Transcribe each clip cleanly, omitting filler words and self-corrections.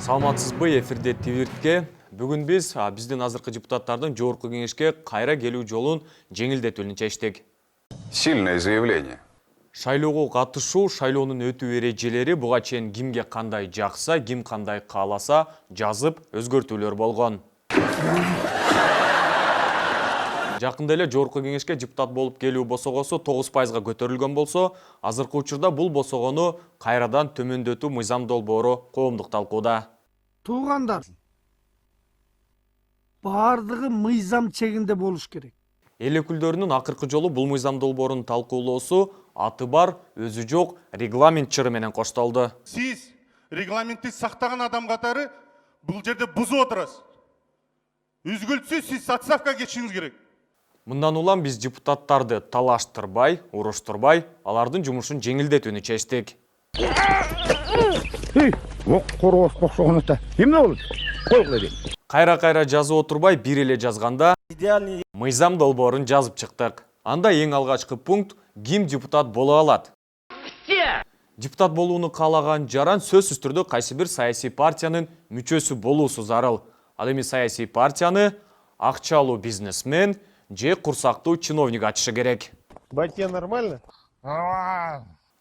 Саламатсызбы, эфирде Твиртке. Бүгін біз біздің азыркы депутаттардың жогорку кеңешке кайра келүү жолун жеңилдетүүнү чечтик. Сильное заявление. Шайлоого катышуу, шайлоонун өтүү эрежелери буга чейин кимге кандай жакса, ким кандай кааласа жазып өзгөртүүлөр болгон. Жакында эле жогорку кеңешке депутат болуп келүү босогосу 9%га көтөрүлгөн болсо, азыркы учурда бул босогону кайрадан төмөндөтүү мыйзам долбоору коомдук талкууда. Туугандар, бардыгы мыйзам чегинде болуш керек. Эл өкүлдөрүнүн акыркы жолу бул мыйзам долбоорун талкуулоосу аты бар, өзү жок регламент чыры менен коштолду. Сиз регламентти сактаган адам катары бул жерде бузуп отурасыз. Үзгүлтсүз сиз отставкага кетишиңиз керек. Мындан улам биз депутаттарды талаштырбай, уруштурбай, алардын жумушун жеңилдетүүнү чечтик. Кайра жазып отурбай бир эле жазганда мыйзам долбоорун жазып чыктык. Анда эң алгачкы пункт ким депутат боло алат. Депутат болууну каалаган жаран сөзсүз түрдө кайсы бир саясий партиянын мүчөсү болуусу зарыл. Ал эми саясий партияны акчалуу бизнесмен же курсактуу чиновник ачышы керек. Батя нормально?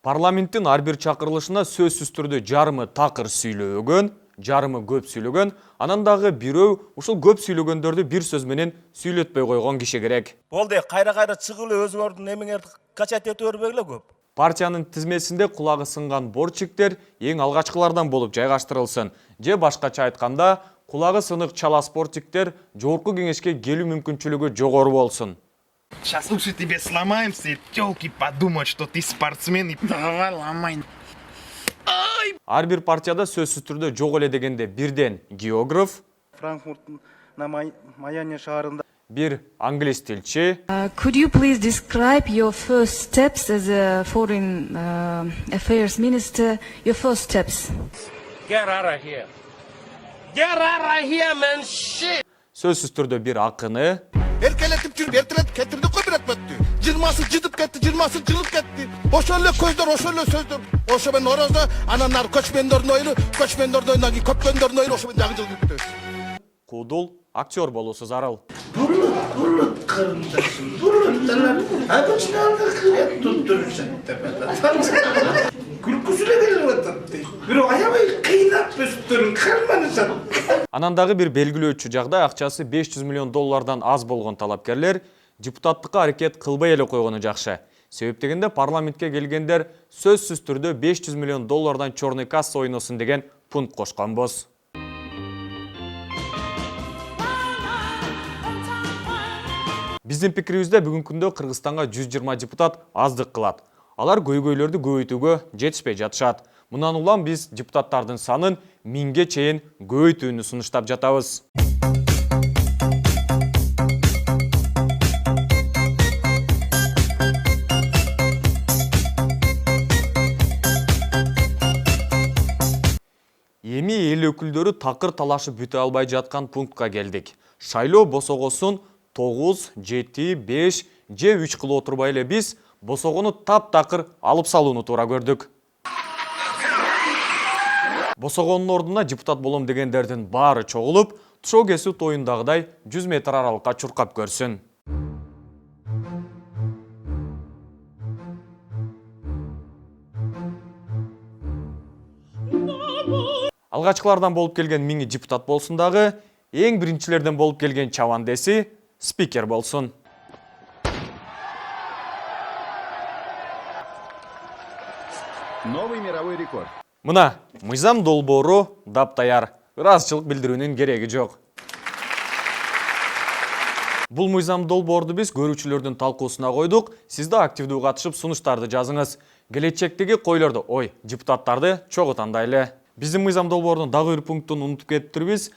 Парламенттин ар бир чакырылышына сөзсүз түрдө жарымы такыр сүйлөгөн, жарымы көп сүйлөгөн, анан дагы бирөө ушул көп сүйлөгөндөрдү бир сөз менен сүйлөтпөй койгон киши керек. Болду, кайра чыгып эле өзүңөрдүн эмеңерди качать этип бербегиле көп. Партиянын тизмесинде кулагы сынган борчиктер эң алгачкылардан болуп жайгаштырылсын. Же башкача айтканда, кулагы сынык чала спортиктер жогорку кеңешке келүү мүмкүнчүлүгү жогору болсун. Сейчас лучше тебе сломаемся, и тёлки подумают, что ты спортсмен, и давай ломай. Ар бир партияда сөзсүз түрдө жок эле дегенде бирден географ, Франкфурттун Майами шаарында бир англис тилчи, Could you please describe your first steps as a foreign affairs minister? Your first steps. Get out of here. Get out of here, man. Shit. сөзсүз түрдө бир акыны, Erkeletip жүрүп, эртелетип кетирди го бир өтмөттү. 20сы жыдып кетти, 20сы жылып кетти. Ошол эле көздөр, ошол эле сөздөр. Ошо менен орозо, анан нар көчмөндөрдүн ойуну, көчмөндөрдүн oyundan кийин көпкөндөрдүн oyunu ошо менен дагы жылып кетти. куудул актер болуусу зарыл. Bulut karındaşım, bulutlar hepsini aldık, tutturursan tepeden. Kurkusuyla gelir vatandaş. Bir ayağı kıynap üstün kalmanısan. Анан дагы бир белгилөөчү жагдай акчасы $500 миллион аз болгон талапкерлер депутаттыкка аракет кылбай эле койгону жакшы. Себеп дегенде парламентке келгендер сөзсүз түрдө $500 миллион чорный касса ойносун деген пункт кошконбуз. Биздин пикирибизде бүгүнкү күндө Кыргызстанга 120 депутат аздык кылат. Алар көйгөйлөрдү көбөйтүүгө жетишпей жатышат. Мындан улам биз депутаттардын санын 1000ге чейин көбөйтүүнү сунуштап жатабыз. Эми эл өкүлдөрү такыр талашып бүтө албай жаткан пунктка келдик. Шайлоо босогосун 9, 7, 5 же 3 кылып отурбай эле биз босогону таптакыр алып салууну туура көрдүк. Босогонун ордуна депутат болом дегендердин баары чогулуп, тушоо кесүү тоюндагыдай 100 метр аралыкка чуркап көрсүн. Алгачкылардан болуп келген 1000 депутат болсун дагы, эң биринчилерден болуп келген чавандеси спикер болсун. Новый мировой рекорд. Мына, мыйзам долбоору даптаяр. Ыраазычылык билдирүүнүн кереги жок. Бул мыйзам долбоорду биз көрүүчүлөрдүн талкуусуна койдук. Сиз да активдүү катышып сунуштарды жазыңыз. Келечектеги койлорду, депутаттарды чогуу тандайлы. Биздин мыйзам долбоорунун дагы бир пунктун унутуп кетиптирбиз.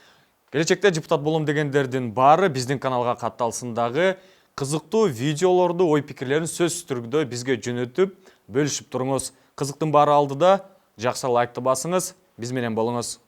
Келечекте депутат болом дегендердин баары биздин каналга катталсын, дагы кызыктуу видеолорду, ой пикирлерин сөзсүз түрдө бизге жөнөтүп, бөлүшүп туруңуз. Кызыктын баары алдыда жакшы лайкты басыңыз, биз менен болуңуз.